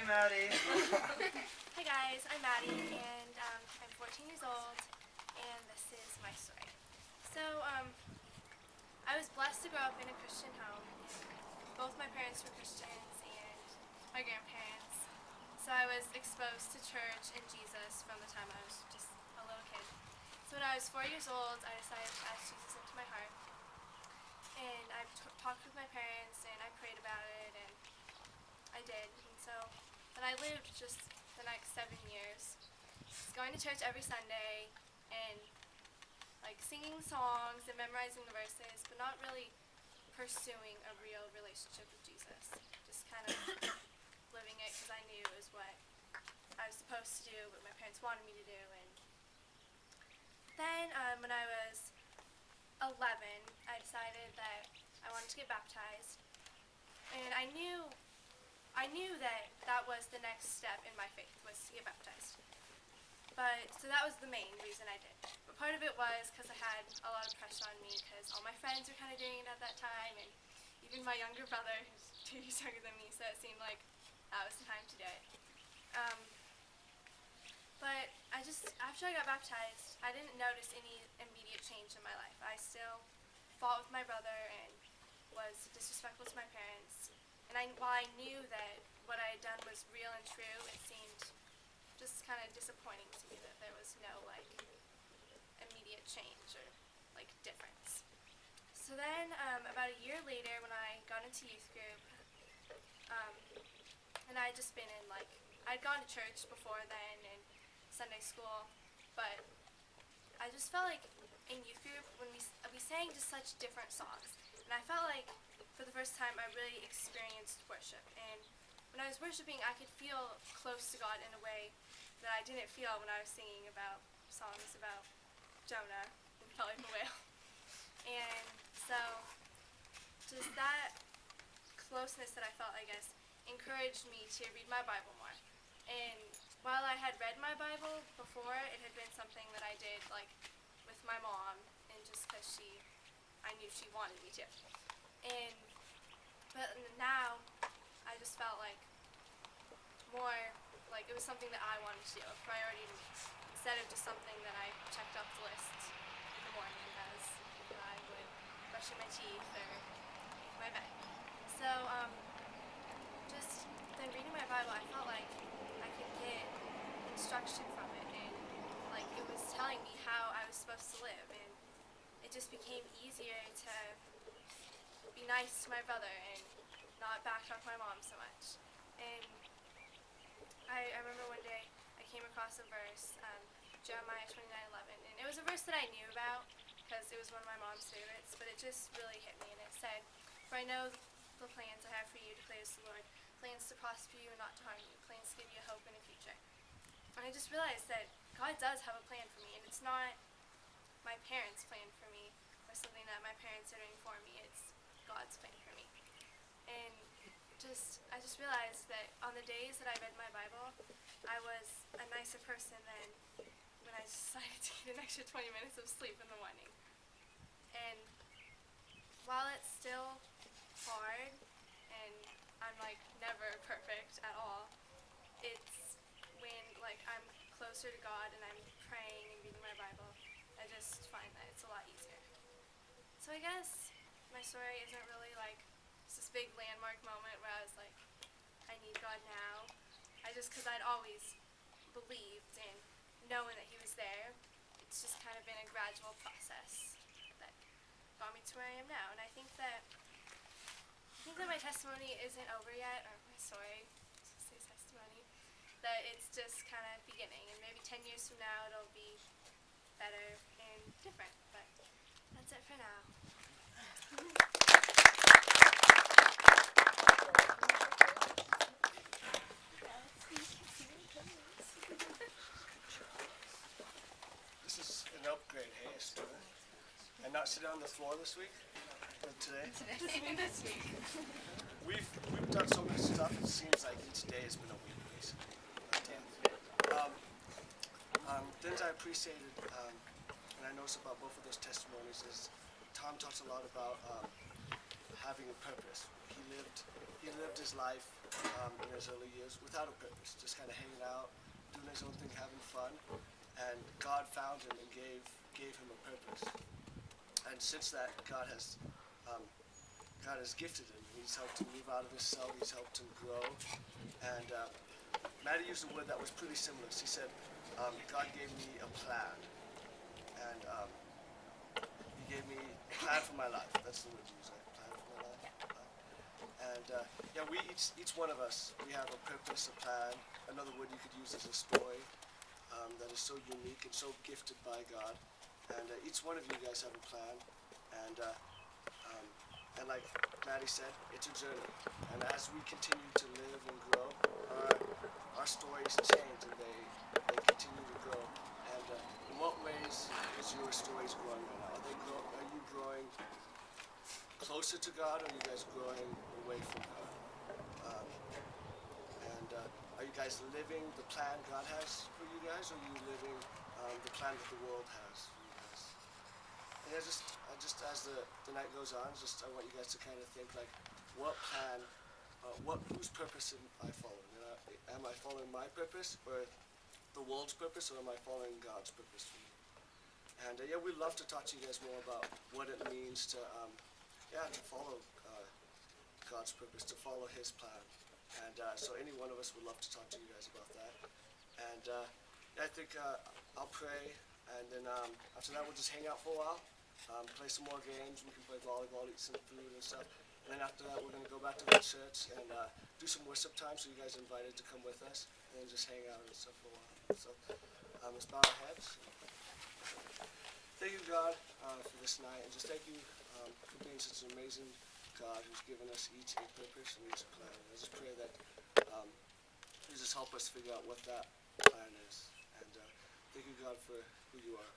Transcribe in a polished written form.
Maddi. Hi guys, I'm Maddi, and I'm 14 years old, and this is my story. So, I was blessed to grow up in a Christian home. Both my parents were Christians, and my grandparents. So I was exposed to church and Jesus from the time I was just a little kid. So when I was 4 years old, I decided to ask Jesus into my heart. And I talked with my parents, and I prayed about it, and I did. And so then I lived just the next 7 years, going to church every Sunday, and like singing songs and memorizing the verses, but not really pursuing a real relationship with Jesus. Just kind of living it because I knew it was what I was supposed to do, what my parents wanted me to do. And then when I was 11, I decided that I wanted to get baptized, and I knew that was the next step in my faith, was to get baptized. So that was the main reason I did. But part of it was because I had a lot of pressure on me, because all my friends were kind of doing it at that time, and even my younger brother, who's 2 years younger than me, so it seemed like that was the time to do it. But after I got baptized, I didn't notice any immediate change in my life. I still fought with my brother and was disrespectful to my parents. And while I knew that what I had done was real and true, it seemed just kind of disappointing to me that there was no immediate change or difference. So then about a year later, when I got into youth group, and I had just been in I'd gone to church before then and Sunday school, but I just felt like in youth group when we sang just such different songs, and I felt like for the first time I really experienced worship. And when I was worshiping, I could feel close to God in a way that I didn't feel when I was singing about songs about Jonah and felt like a whale. And so just that closeness that I felt, I guess, encouraged me to read my Bible more. And while I had read my Bible before, it had been something that I did with my mom, and just because I knew she wanted me to. But now I just felt more like it was something that I wanted to do, a priority to me, instead of just something that I checked off the list in the morning as I would brushing my teeth or make my bed. So just then reading my Bible, I felt like I could get instruction from it, and it was telling me how I was supposed to live, and it just became easier to be nice to my brother and not backtalk my mom so much. And I remember one day I came across a verse, Jeremiah 29:11, and it was a verse that I knew about because it was one of my mom's favorites, but it just really hit me, and it said, "For I know the plans I have for you, declares the Lord, plans to prosper you and not to harm you, plans to give you a hope and a future." And I just realized that God does have a plan for me, and it's not my parents' plan for me or something that my parents are doing for me. It's God's plan for me. And I just realized that on the days that I read my Bible, I was a nicer person than when I decided to get an extra 20 minutes of sleep in the morning. And while it's still hard, and I'm never perfect at all, it's when I'm closer to God and I'm praying and reading my Bible, I just find that it's a lot easier. So I guess my story isn't really it's this big landmark moment where I was I need God now. Because I'd always believed and known that He was there, it's just kind of been a gradual process that got me to where I am now. And I think that my testimony isn't over yet, or my story, just say testimony, that it's just kind of beginning, and maybe 10 years from now it'll be better and different, but that's it for now. This is an upgrade, hey, Esther. And not sit on the floor this week, but today. This week. We've done so much stuff. It seems like each day has been a week, basically. Things I appreciated, and I noticed about both of those testimonies, is Tom talks a lot about having a purpose. He lived his life in his early years without a purpose, just kind of hanging out, doing his own thing, having fun. And God found him and gave him a purpose. And since that, God has gifted him. He's helped him move out of his cell. He's helped him grow. And Maddi used a word that was pretty similar. She said, God gave me a plan. And he gave me a plan for my life. That's the word you use, right? Plan for my life. And yeah, we each one of us, we have a purpose, a plan. Another word you could use is a story that is so unique and so gifted by God. And each one of you guys have a plan. And like Maddi said, it's a journey. And as we continue to live and grow, our stories change and they continue to grow. And in what ways is your stories growing right now? Are you growing closer to God, or are you guys growing away from God? Um, are you guys living the plan God has for you guys, or are you living the plan that the world has for you guys? And just as the night goes on, I want you guys to kind of think like, what plan, whose purpose am I following? Am I following my purpose, or the world's purpose, or am I following God's purpose for me? And yeah, we'd love to talk to you guys more about what it means to follow God's purpose, to follow His plan. And so any one of us would love to talk to you guys about that. And I think I'll pray, and then after that we'll just hang out for a while, play some more games. We can play volleyball, eat some food and stuff. And then after that we're going to go back to the church and do some worship time, so you guys are invited to come with us and then just hang out and stuff for a while. So let's bow our heads. Thank you, God, for this night, and just thank you for being such an amazing God who's given us each a purpose and each a plan. I just pray that you just help us figure out what that plan is. And thank you, God, for who you are.